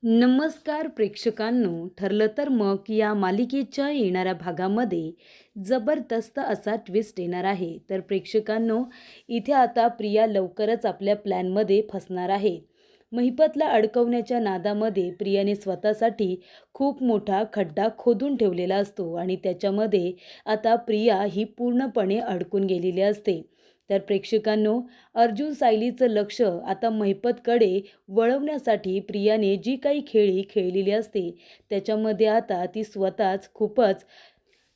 नमस्कार प्रेक्षकांनो, ठरलं तर मग या मालिकेच्या येणाऱ्या भागामध्ये जबरदस्त असा ट्विस्ट येणार आहे. तर प्रेक्षकांनो, इथे आता प्रिया लवकरच आपल्या प्लॅनमध्ये फसणार आहे. महिपतला अडकवण्याच्या नादामध्ये प्रियाने स्वतःसाठी खूप मोठा खड्डा खोदून ठेवलेला असतो आणि त्याच्यामध्ये आता प्रिया ही पूर्णपणे अडकून गेलेली असते. तर प्रेक्षकांनो, अर्जुन सायलीचं लक्ष आता महिपतकडे वळवण्यासाठी प्रियाने जी काही खेळी खेळलेली असते त्याच्यामध्ये आता ती स्वतःच खूपच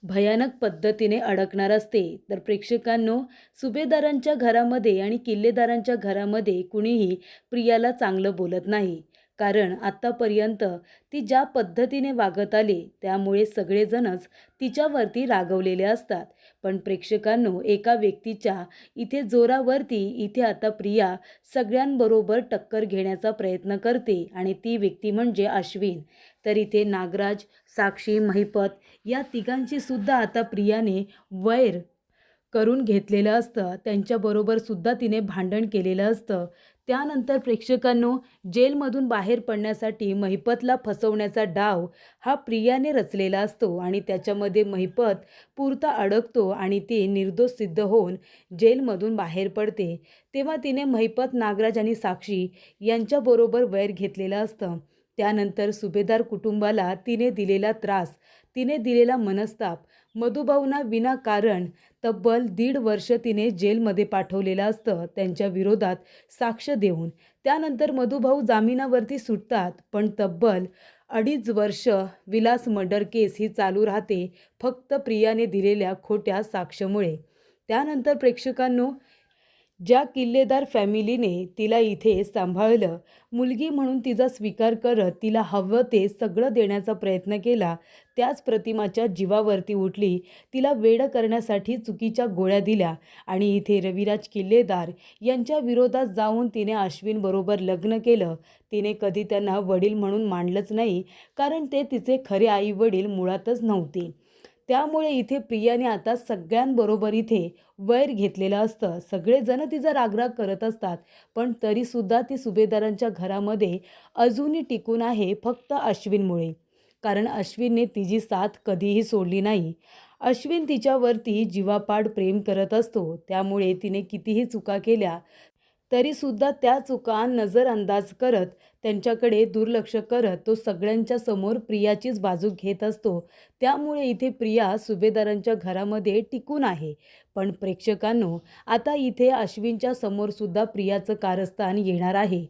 भयानक पद्धतीने अडकणार असते. तर प्रेक्षकांनो, सुभेदारांच्या घरामध्ये आणि किल्लेदारांच्या घरामध्ये कुणीही प्रियाला चांगलं बोलत नाही. कारण आत्तापर्यंत ती ज्या पद्धतीने वागत आली त्यामुळे सगळेजणच तिच्यावरती रागवलेले असतात. पण प्रेक्षकांनो, एका व्यक्तीच्या इथे जोरावरती इथे आता प्रिया सगळ्यांबरोबर टक्कर घेण्याचा प्रयत्न करते आणि ती व्यक्ती म्हणजे अश्विन. तर इथे नागराज, साक्षी, महिपत या तिघांची सुद्धा आता प्रियाने वैर करून घेतलेलं असतं. त्यांच्याबरोबर सुद्धा तिने भांडण केलेलं असतं. त्यानंतर प्रेक्षकांनो, जेलमधून बाहेर पडण्यासाठी महिपतला फसवण्याचा डाव हा प्रियाने रचलेला असतो आणि त्याच्यामध्ये महिपत पुरता अडकतो आणि ती निर्दोष सिद्ध होऊन जेलमधून बाहेर पडते. तेव्हा तिने महिपत, नागराज आणि साक्षी यांच्याबरोबर वैर घेतलेलं असतं. त्यानंतर सुभेदार कुटुंबाला तिने दिलेला त्रास, तिने दिलेला मनस्ताप, मधुभाऊंना विनाकारण तब्बल 1.5 वर्ष तिने जेलमध्ये पाठवलेलं असतं त्यांच्या विरोधात साक्ष देऊन. त्यानंतर मधुभाऊ जामिनावरती सुटतात, पण तब्बल 2.5 वर्ष विलास मर्डर केस ही चालू राहते फक्त प्रियाने दिलेल्या खोट्या साक्षामुळे. त्यानंतर प्रेक्षकांनो, ज्या किल्लेदार फॅमिलीने तिला इथे सांभाळलं, मुलगी म्हणून तिचा स्वीकार करत तिला हवं ते सगळं देण्याचा प्रयत्न केला, त्याच प्रतिमाच्या जीवावरती उठली. तिला वेडं करण्यासाठी चुकीच्या गोळ्या दिल्या आणि इथे रविराज किल्लेदार यांच्या विरोधात जाऊन तिने अश्विनबरोबर लग्न केलं. तिने कधी त्यांना वडील म्हणून मानलंच नाही, कारण ते तिचे खरे आई वडील मुळातच नव्हते. त्यामुळे इथे प्रियाने आता सगळ्यांबरोबर इथे वैर घेतलेलं असतं. सगळेजण तिचा रागराग करत असतात, पण तरीसुद्धा ती सुभेदारांच्या घरामध्ये अजूनही टिकून आहे फक्त अश्विनमुळे. कारण अश्विनने तिची साथ कधीही सोडली नाही. अश्विन तिच्यावरती जीवापाड प्रेम करत असतो. त्यामुळे तिने कितीही चुका केल्या तरीसुद्धा त्या चुका नजरअंदाज करत, त्यांच्याकडे दुर्लक्ष करत तो सगळ्यांच्या समोर प्रियाचीच बाजू घेत असतो. त्यामुळे इथे प्रिया सुभेदारांच्या घरामध्ये टिकून आहे. पण प्रेक्षकांनो, आता इथे अश्विनच्या समोरसुद्धा प्रियाचं कारस्थान येणार आहे.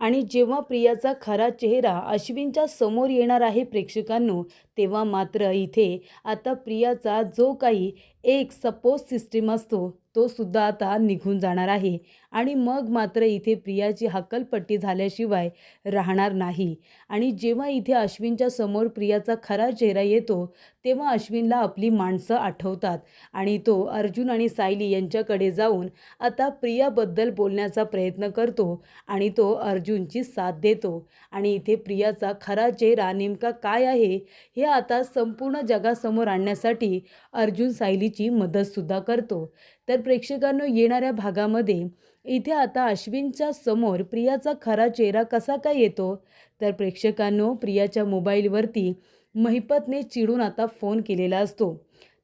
आणि जेव्हा प्रियाचा खरा चेहरा अश्विनच्या समोर येणार आहे प्रेक्षकांनो, तेव्हा मात्र इथे आता प्रियाचा जो काही एक सपोर्ट सिस्टीम असतो तो सुद्धा आता निघून जाणार आहे आणि मग मात्र इथे प्रियाची हक्कलपट्टी झाल्याशिवाय राहणार नाही. आणि जेव्हा इथे अश्विनच्या समोर प्रियाचा खरा चेहरा येतो तेव्हा अश्विनला आपली माणसं आठवतात आणि तो अर्जुन आणि सायली यांच्याकडे जाऊन आता प्रियाबद्दल बोलण्याचा प्रयत्न करतो आणि तो अर्जुनची साथ देतो. आणि इथे प्रियाचा खरा चेहरा नेमका काय आहे हे आता संपूर्ण जगासमोर आणण्यासाठी अर्जुन सायलीची मदतसुद्धा करतो. तर प्रेक्षकांनो, येणाऱ्या भागामध्ये इथे आता अश्विनच्या समोर प्रियाचा खरा चेहरा कसा काय येतो, तर प्रेक्षकांनो, प्रियाच्या मोबाईलवरती महिपतने चिडून आता फोन केलेला असतो.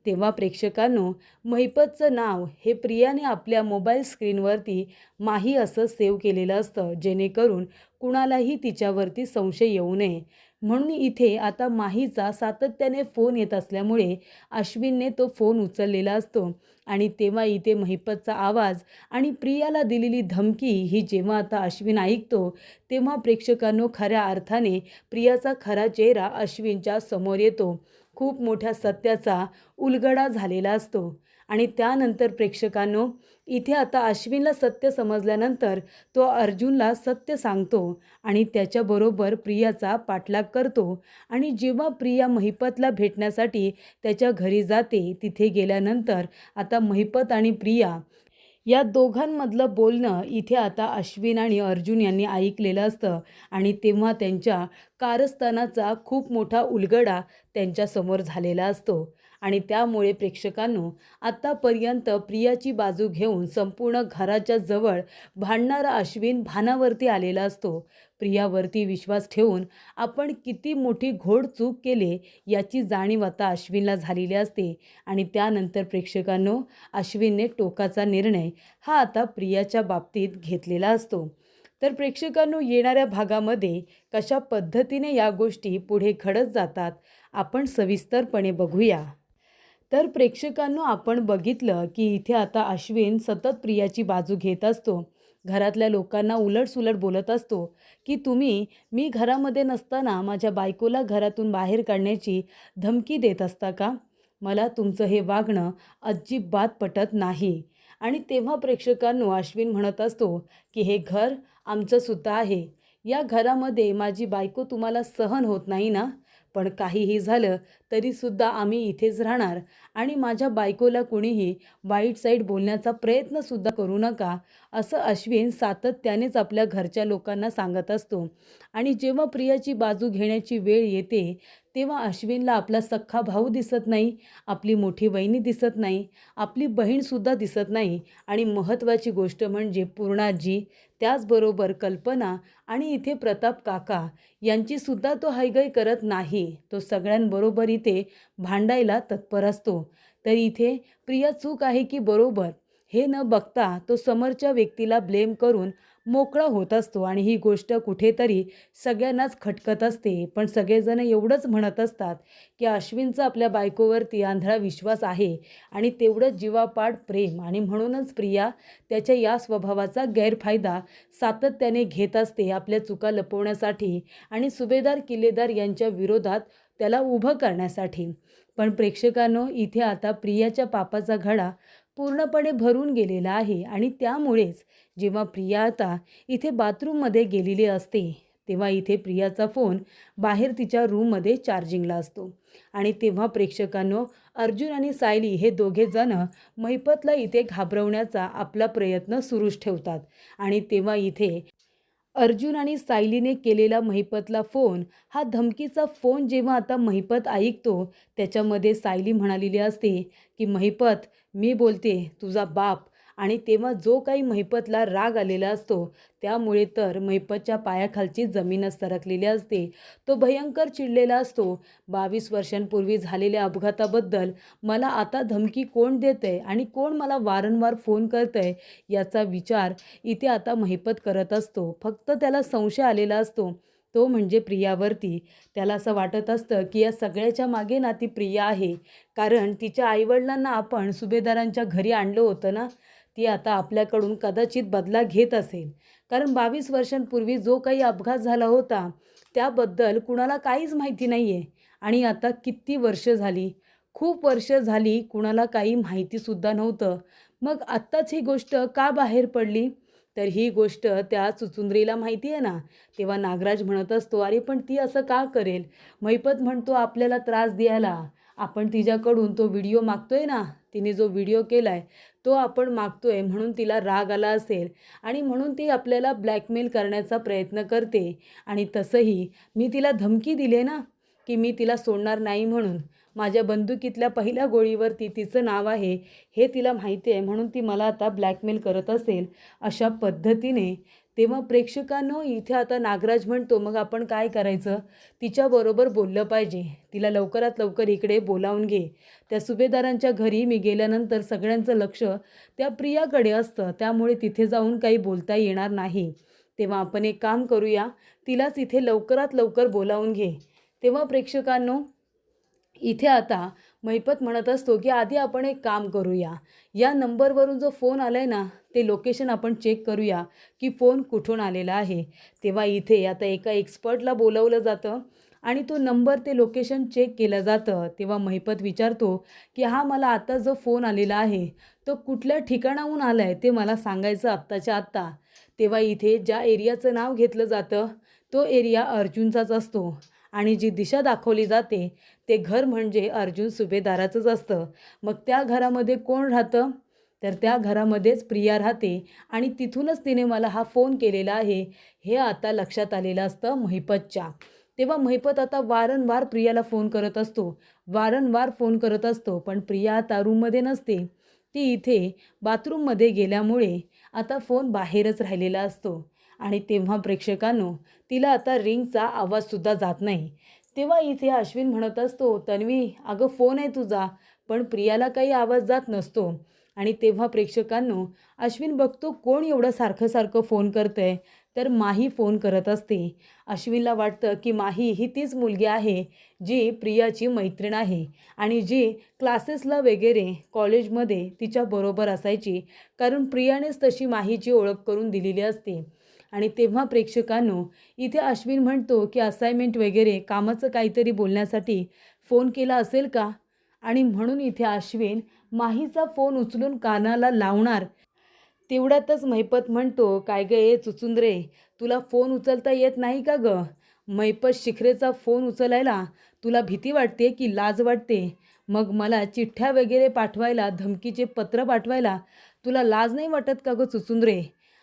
तेव्हा प्रेक्षकांनो, महिपतचं नाव हे प्रियाने आपल्या मोबाईल स्क्रीनवरती माही असं सेव्ह केलेलं असतं, जेणेकरून कुणालाही तिच्यावरती संशय येऊ नये. म्हणून इथे आता माहीचा सातत्याने फोन येत असल्यामुळे अश्विनने तो फोन उचललेला असतो आणि तेव्हा इथे महिपतचा आवाज आणि प्रियाला दिलेली धमकी ही जेव्हा आता अश्विन ऐकतो तेव्हा प्रेक्षकांनो, खऱ्या अर्थाने प्रियाचा खरा चेहरा अश्विनच्या समोर येतो. खूप मोठ्या सत्याचा उलगडा झालेला असतो. आणि त्यानंतर प्रेक्षकांनो, इथे आता अश्विनला सत्य समजल्यानंतर तो अर्जुनला सत्य सांगतो आणि त्याच्याबरोबर प्रियाचा पाठलाग करतो. आणि जेव्हा प्रिया महिपतला भेटण्यासाठी त्याच्या घरी जाते, तिथे गेल्यानंतर आता महिपत आणि प्रिया या दोघांमधलं बोलणं इथे आता अश्विन आणि अर्जुन यांनी ऐकलेलं असतं आणि तेव्हा त्यांच्या कारस्थानाचा खूप मोठा उलगडा त्यांच्यासमोर झालेला असतो. आणि त्यामुळे प्रेक्षकांनो आत्तापर्यंत प्रियाची बाजू घेऊन संपूर्ण घराच्या जवळ भांडणारा अश्विन भानावरती आलेला असतो. प्रियावरती विश्वास ठेवून आपण किती मोठी घोड चूक केले याची जाणीव आता अश्विनला झालेली असते आणि त्यानंतर प्रेक्षकांनो अश्विनने टोकाचा निर्णय हा आता प्रियाच्या बाबतीत घेतलेला असतो. तर प्रेक्षकांनो येणाऱ्या भागामध्ये कशा पद्धतीने या गोष्टी पुढे घडत जातात आपण सविस्तरपणे बघूया. तर प्रेक्षकांनो आपण बघितलं की इथे आता अश्विन सतत प्रियाची बाजू घेत असतो. घरातल्या लोकांना उलटसुलट बोलत असतो की मी घरामध्ये नसताना माझ्या बायकोला घरातून बाहेर काढण्याची धमकी देत असता का? मला तुमचं हे वागणं अजिबात पटत नाही. आणि तेव्हा प्रेक्षकांनो अश्विन म्हणत असतो की हे घर आमचंसुद्धा आहे. या घरामध्ये माझी बायको तुम्हाला सहन होत नाही ना? पण काहीही झालं तरीसुद्धा आम्ही इथेच राहणार आणि माझ्या बायकोला कुणीही वाईट साईड बोलण्याचा प्रयत्नसुद्धा करू नका, असं अश्विन सातत्यानेच आपल्या घरच्या लोकांना सांगत असतो. आणि जेव्हा प्रियाची बाजू घेण्याची वेळ येते तेव्हा अश्विनला आपला सख्खा भाऊ दिसत नाही, आपली मोठी वहिनी दिसत नाही, आपली बहीणसुद्धा दिसत नाही आणि महत्त्वाची गोष्ट म्हणजे पूर्णाजी, त्याचबरोबर कल्पना आणि इथे प्रताप काका यांचीसुद्धा तो हयगय करत नाही. तो सगळ्यांबरोबर इथे भांडायला तत्पर असतो. तर इथे प्रिया चूक आहे की बरोबर हे न बघता तो समोरच्या व्यक्तीला ब्लेम करून मोकळा होत असतो आणि ही गोष्ट कुठेतरी सगळ्यांनाच खटकत असते. पण सगळेजण एवढंच म्हणत असतात की अश्विनचा आपल्या बायकोवरती आंधळा विश्वास आहे आणि तेवढंच जीवापाड प्रेम आणि म्हणूनच प्रिया त्याच्या या स्वभावाचा गैरफायदा सातत्याने घेत असते आपल्या चुका लपवण्यासाठी आणि सुभेदार किल्लेदार यांच्या विरोधात त्याला उभं करण्यासाठी. पण प्रेक्षकांनो इथे आता प्रियाच्या पापाचा घडा पूर्णपणे भरून गेलेला आहे आणि त्यामुळेच जेव्हा प्रिया आता इथे बाथरूममध्ये गेलेली असते तेव्हा इथे प्रियाचा फोन बाहेर तिच्या रूममध्ये चार्जिंगला असतो. आणि तेव्हा प्रेक्षकांनो अर्जुन आणि सायली हे दोघे जण महिपतला इथे घाबरवण्याचा आपला प्रयत्न सुरूच ठेवतात. आणि तेव्हा इथे अर्जुन आणि सायलीने केलेला महिपतला फोन हा धमकीचा फोन जेव्हा आता महिपत ऐकतो त्याच्यामध्ये सायली म्हणालेली असते की महिपत मी बोलते तुझा बाप. आणि तेव्हा जो काही महिपतला राग आलेला असतो त्यामुळे तर महिपतच्या पायाखालची जमीनच सरकलेली असते. तो भयंकर चिडलेला असतो. 22 वर्षांपूर्वी झालेल्या अपघाताबद्दल मला आता धमकी कोण देतंय आणि कोण मला वारंवार फोन करतंय याचा विचार इथे आता महिपत करत असतो. फक्त त्याला संशय आलेला असतो तो म्हणजे प्रियावरती. त्याला असं वाटत असतं की या सगळ्याच्या मागे ना ती प्रिया आहे, कारण तिच्या आईवडिलांना आपण सुभेदारांच्या घरी आणलं होतं ना, ती आता आपल्याकडून कदाचित बदला घेत असेल. कारण 22 वर्षांपूर्वी जो काही अपघात झाला होता त्याबद्दल कुणाला काहीच माहिती नाही आहे आणि आता किती वर्ष झाली, खूप वर्ष झाली कुणाला काही माहितीसुद्धा नव्हतं. मग आत्ताच ही गोष्ट का बाहेर पडली? तर ही गोष्ट त्या चुचुंद्रीला माहिती आहे ना. तेव्हा नागराज म्हणत असतो अरे पण ती असं का करेल? महिपत म्हणतो आपल्याला त्रास द्यायला. आपण तिच्याकडून तो व्हिडिओ मागतोय ना, तिने जो व्हिडिओ केलाय तो आपण मागतोय म्हणून तिला राग आला असेल आणि म्हणून ती आपल्याला ब्लॅकमेल करण्याचा प्रयत्न करते. आणि तसंही मी तिला धमकी दिली ना की मी तिला सोडणार नाही म्हणून. माझ्या बंदुकीतल्या पहिल्या गोळीवरती तिचं नाव आहे हे तिला माहिती आहे म्हणून ती मला आता ब्लॅकमेल करत असेल अशा पद्धतीने. तेव्हा प्रेक्षकांनो इथे आता नागराज म्हणतो मग आपण काय करायचं? तिच्याबरोबर बोललं पाहिजे. तिला लवकरात लवकर इकडे बोलावून घे. त्या सुभेदारांच्या घरी मी गेल्यानंतर सगळ्यांचं लक्ष त्या प्रियाकडे असतं, त्यामुळे तिथे जाऊन काही बोलता येणार नाही. तेव्हा आपण एक काम करूया, तिलाच इथे लवकरात लवकर बोलावून घे. तेव्हा प्रेक्षकांनो इथे आता महिपत म्हणत असतो की आधी आपण एक काम करूया, या नंबरवरून जो फोन आला आहे ना ते लोकेशन आपण चेक करूया की फोन कुठून आलेला आहे. तेव्हा इथे आता एका एक्सपर्टला बोलवलं जातं आणि तो नंबर ते लोकेशन चेक केलं जातं. तेव्हा महिपत विचारतो की हा मला आता जो फोन आलेला आहे तो कुठल्या ठिकाणाहून आला आहे ते मला सांगायचं आत्ताच्या आत्ता. तेव्हा इथे ज्या एरियाचं नाव घेतलं जातं तो एरिया अर्जुनचाच असतो आणि जी दिशा दाखवली जाते ते घर म्हणजे अर्जुन सुभेदाराचंच असतं. मग त्या घरामध्ये कोण राहतं? तर त्या घरामध्येच प्रिया राहते आणि तिथूनच तिने मला हा फोन केलेला आहे हे आता लक्षात आलेलं असतं महिपतच्या. तेव्हा महिपत आता वारंवार प्रियाला फोन करत असतो, वारंवार फोन करत असतो. पण प्रिया आता रूममध्ये नसते. ती इथे बाथरूममध्ये गेल्यामुळे आता फोन बाहेरच राहिलेला असतो. आणि तेव्हा प्रेक्षकांनो, तिला आता रिंगचा आवाजसुद्धा जात नाही. तेव्हा इथे अश्विन म्हणत असतो, "तन्वी, अगं फोन आहे तुझा." पण प्रियाला काही आवाज जात नसतो. आणि तेव्हा प्रेक्षकांनो, अश्विन बघतो कोण एवढं सारखं-सारखं फोन करतंय, तर माही फोन करत असते. अश्विनला वाटतं की माही ही तीच मुलगी आहे, जी प्रियाची मैत्रीण आहे आणि जी क्लासेसला वगैरे कॉलेजमध्ये तिच्याबरोबर असायची. कारण प्रियानेच तशी माहीची ओळख करून दिलेली असते. आणि तेव्हा प्रेक्षकांनो, इथे अश्विन म्हणतो की असाइनमेंट वगैरे कामाचं काहीतरी बोलण्यासाठी फोन केला असेल का? आणि म्हणून इथे अश्विन माहीचा फोन उचलून कानाला लावणार. तेवढ्यातच महिपत म्हणतो, "काय गं ए चुचुंद्रे, तुला फोन उचलता येत नाही का गं? महिपत शिखरेचा फोन उचलायला तुला भीती वाटते की लाज वाटते? मग मला चिठ्ठ्या वगैरे पाठवायला, धमकीचे पत्र पाठवायला तुला लाज नाही वाटत का गं चुचुंद्रे?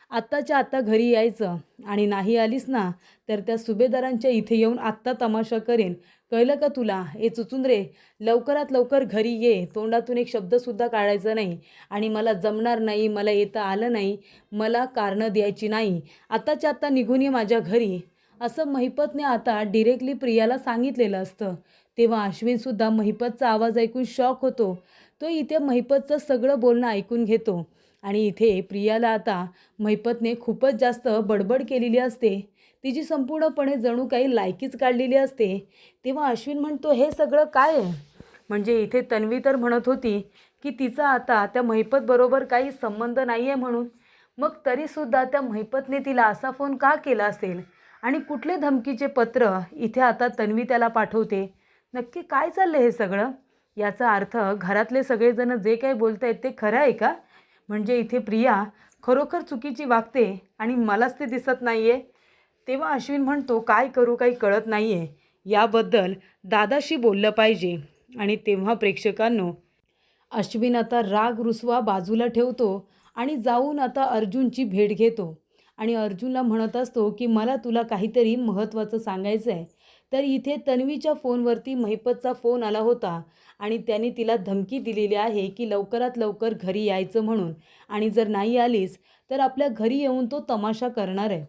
आत्ताच्या आत्ता घरी यायचं आणि नाही आलीस ना, तर त्या सुभेदारांच्या इथे येऊन आत्ता तमाशा करेन. कळलं का तुला? ए चुचुंद्रे, लवकरात लवकर घरी ये. तोंडातून एक शब्दसुद्धा काढायचा नाही. आणि मला जमणार नाही, मला येता आलं नाही, मला कारणं द्यायची नाही. आत्ताच्या आत्ता निघून ये माझ्या घरी." असं महिपतने आता डिरेक्टली प्रियाला सांगितलेलं असतं. तेव्हा अश्विनसुद्धा महिपतचा आवाज ऐकून शॉक होतो. तो इथे महिपतचं सगळं बोलणं ऐकून घेतो. आणि इथे प्रियाला आता महिपतने खूपच जास्त बडबड केलेली असते. तिची संपूर्णपणे जणू काही लायकीच काढलेली असते. तेव्हा अश्विन म्हणतो, "हे सगळं काय आहे?" म्हणजे इथे तन्वी तर म्हणत होती की तिचा आता त्या महिपतबरोबर काही संबंध नाही आहे म्हणून. मग तरीसुद्धा त्या महिपतने तिला असा फोन का केला असेल? आणि कुठले धमकीचे पत्र इथे आता तन्वी त्याला पाठवते? नक्की काय चाललं हे सगळं? याचा अर्थ घरातले सगळेजण जे काही बोलत आहेत ते खरं आहे का? म्हणजे इथे प्रिया खरोखर चुकीची वागते आणि मलाच ते दिसत नाही आहे. तेव्हा अश्विन म्हणतो, "काय करू काही कळत नाही आहे. याबद्दल दादाशी बोललं पाहिजे." आणि तेव्हा प्रेक्षकांनो, अश्विन आता राग रुसवा बाजूला ठेवतो आणि जाऊन आता अर्जुनची भेट घेतो. आणि अर्जुनला म्हणत असतो की मला तुला काहीतरी महत्त्वाचं सांगायचं आहे. तर इथे तन्वीच्या फोनवरती महिपतचा फोन आला होता आणि त्याने तिला धमकी दिलेली आहे की लवकरात लवकर घरी यायचं म्हणून. आणि जर नाही आलीस तर आपल्या घरी येऊन तो तमाशा करणार आहे.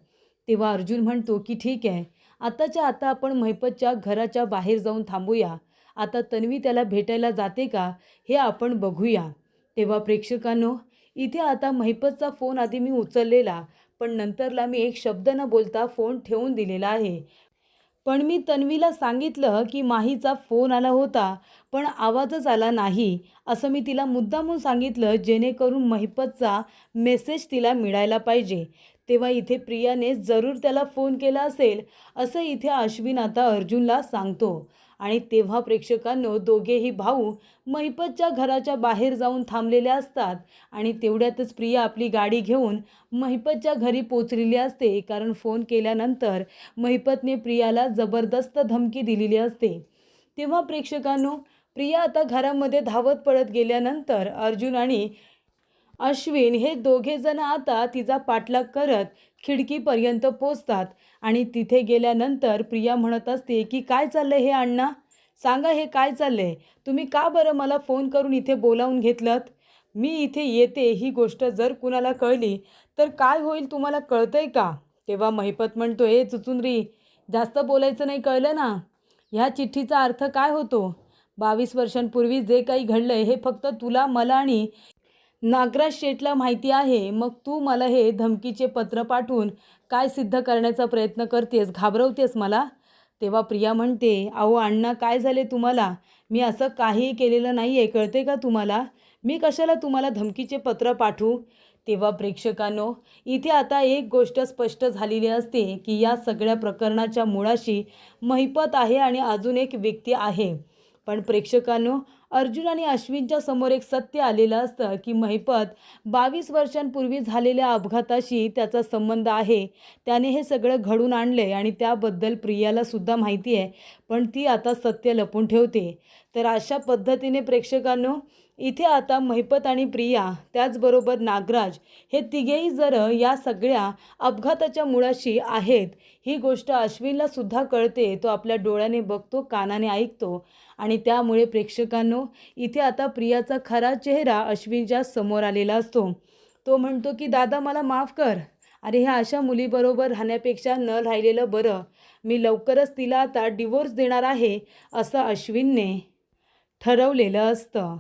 तेव्हा अर्जुन म्हणतो की ठीक आहे, आत्ताच्या आता आपण महिपतच्या घराच्या बाहेर जाऊन थांबूया. आता तन्वी त्याला भेटायला जाते का हे आपण बघूया. तेव्हा प्रेक्षकांनो, इथे आता महिपतचा फोन आधी मी उचललेला, पण नंतरला मी एक शब्द न बोलता फोन ठेवून दिलेला आहे. पण मी तन्वीला सांगितलं की माहीचा फोन आला होता, पण आवाजच आला नाही, असं मी तिला मुद्दामून सांगितलं जेणेकरून महिपतचा मेसेज तिला मिळायला पाहिजे. तेव्हा इथे प्रियाने जरूर त्याला फोन केला असेल, असं इथे अश्विन आता अर्जुनला सांगतो. आणि तेव्हा प्रेक्षकांनो, दोघेही भाऊ महिपतच्या घराच्या बाहेर जाऊन थांबलेले असतात. आणि तेवढ्यातच प्रिया आपली गाडी घेऊन महिपतच्या घरी पोचलेली असते. कारण फोन केल्यानंतर महिपतने प्रियाला जबरदस्त धमकी दिलेली असते. तेव्हा प्रेक्षकांनो, प्रिया आता घरामध्ये धावत पळत गेल्यानंतर अर्जुन आणि अश्विन हे दोघेजण आता तिचा पाठलाग करत खिडकीपर्यंत पोचतात. आणि तिथे गेल्यानंतर प्रिया म्हणत असते की काय चाललं हे अण्णा? सांगा हे काय चाललंय? तुम्ही का बरं मला फोन करून इथे बोलावून घेतलंत? मी इथे येते ही गोष्ट जर कुणाला कळली तर काय होईल तुम्हाला कळतंय का? तेव्हा महिपत म्हणतो, "हे चुचुंद्री, जास्त बोलायचं नाही, कळलं ना? ह्या चिठ्ठीचा अर्थ काय होतो? 22 वर्षांपूर्वी जे काही घडलंय हे फक्त तुला, मला आणि नागराज शेठला माहिती आहे. मग तू मला हे धमकीचे पत्र पाठवून काय सिद्ध करण्याचा प्रयत्न करतेस? घाबरवतेस मला?" तेव्हा प्रिया म्हणते, "अहो अण्णा, काय झाले तुम्हाला? मी असं काहीही केलेलं नाही आहे, कळते का तुम्हाला? मी कशाला तुम्हाला धमकीचे पत्र पाठवू?" तेव्हा प्रेक्षकांनो, इथे आता एक गोष्ट स्पष्ट झालेली असते की या सगळ्या प्रकरणाच्या मुळाशी महिपत आहे आणि अजून एक व्यक्ती आहे. पण प्रेक्षकांनो, अर्जुन आणि अश्विनच्या समोर एक सत्य आलेलं असतं की महिपत 22 वर्षांपूर्वी झालेल्या अपघाताशी त्याचा संबंध आहे. त्याने हे सगळं घडून आणले आणि त्याबद्दल प्रियालासुद्धा माहिती आहे, पण ती आता सत्य लपवून ठेवते. तर अशा पद्धतीने प्रेक्षकांनो, इथे आता महिपत आणि प्रिया त्याचबरोबर नागराज हे तिघेही जर या सगळ्या अपघाताच्या मुळाशी आहेत ही गोष्ट अश्विनला सुद्धा कळते. तो आपल्या डोळ्याने बघतो, कानाने ऐकतो आणि त्यामुळे प्रेक्षकांनो इथे आता प्रियाचा खरा चेहरा अश्विनच्या समोर आलेला असतो. तो म्हणतो की दादा मला माफ कर. अरे ह्या अशा मुलीबरोबर राहण्यापेक्षा न राहिलेलं बरं. मी लवकरच तिला आता डिवोर्स देणार आहे असं अश्विनने ठरवलेलं असतं.